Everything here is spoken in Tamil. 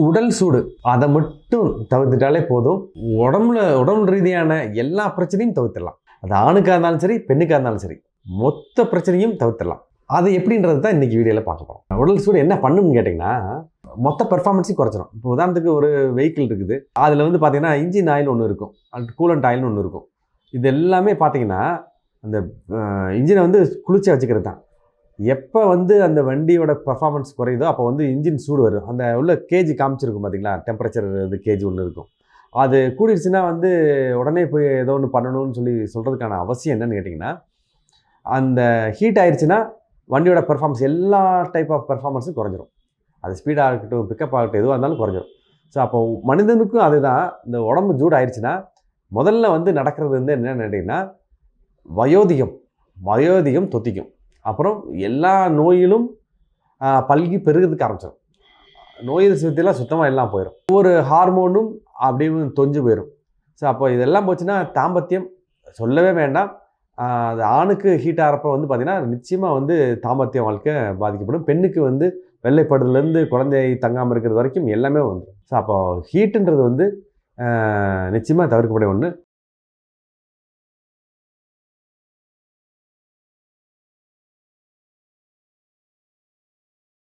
உடல் சூடு அதை மட்டும் தவிர்த்துட்டாலே போதும். உடம்பு ரீதியான எல்லா பிரச்சனையும் தவிர்த்திடலாம். அது ஆணுக்காக இருந்தாலும் சரி, பெண்ணுக்காக இருந்தாலும் சரி, மொத்த பிரச்சனையும் தவிர்த்திடலாம். அது எப்படின்றது தான் இன்றைக்கி வீடியோவில் பார்க்க போகிறோம். உடல் சூடு என்ன பண்ணுன்னு கேட்டிங்கன்னா, மொத்த பெர்ஃபார்மன்ஸையும் குறைச்சிடும். இப்போ உதாரணத்துக்கு ஒரு வெஹிக்கிள் இருக்குது, அதில் வந்து பார்த்தீங்கன்னா இன்ஜின் ஆயில் ஒன்று இருக்கும், கூலண்ட் ஆயில்னு ஒன்று இருக்கும். இது எல்லாமே பார்த்தீங்கன்னா அந்த இன்ஜினை வந்து குளிர்ச்சியாக வச்சுக்கிறது தான். எப்போ வந்து அந்த வண்டியோட பர்ஃபார்மன்ஸ் குறையுதோ அப்போ வந்து இன்ஜின் சூடு வரும். அந்த உள்ள கேஜி காமிச்சிருக்கும் பார்த்தீங்களா, டெம்பரேச்சர் இது கேஜி ஒன்று இருக்கும். அது கூடிடுச்சுன்னா வந்து உடனே போய் ஏதோ ஒன்று பண்ணணும்னு சொல்கிறதுக்கான அவசியம் என்னன்னு கேட்டிங்கன்னா, அந்த ஹீட் ஆயிடுச்சுன்னா வண்டியோட பெர்ஃபார்மன்ஸ் எல்லா டைப் ஆஃப் பெர்ஃபார்மன்ஸும் குறைஞ்சிரும். அது ஸ்பீடாக இருக்கட்டும், பிக்கப் ஆகட்டும், எதுவாக இருந்தாலும் குறைஞ்சிரும். ஸோ அப்போ மனிதனுக்கும் அதுதான். இந்த உடம்பு சூடு ஆயிடுச்சுன்னா முதல்ல வந்து நடக்கிறது வந்து என்னென்னு கேட்டிங்கன்னா, வயோதிகம் தொத்திக்கும். அப்புறம் எல்லா நோயிலும் பல்கி பெருகிறதுக்கு ஆரம்பிச்சிடும். நோய் எதிர்ப்பு சுத்தமாக எல்லாம் போயிடும். ஒவ்வொரு ஹார்மோனும் அப்படியே தொஞ்சு போயிடும். ஸோ அப்போ இதெல்லாம் போச்சுன்னா தாம்பத்தியம் சொல்லவே வேண்டாம். அது ஆணுக்கு ஹீட் ஆகிறப்ப வந்து பார்த்திங்கன்னா நிச்சயமாக வந்து தாம்பத்திய வாழ்க்கை பாதிக்கப்படும். பெண்ணுக்கு வந்து வெள்ளைப்படுதுலேருந்து குழந்தை தங்காமல் இருக்கிறது வரைக்கும் எல்லாமே வந்துடும். ஸோ அப்போ ஹீட்டுன்றது வந்து நிச்சயமாக தவிர்க்கப்பட ஒன்று.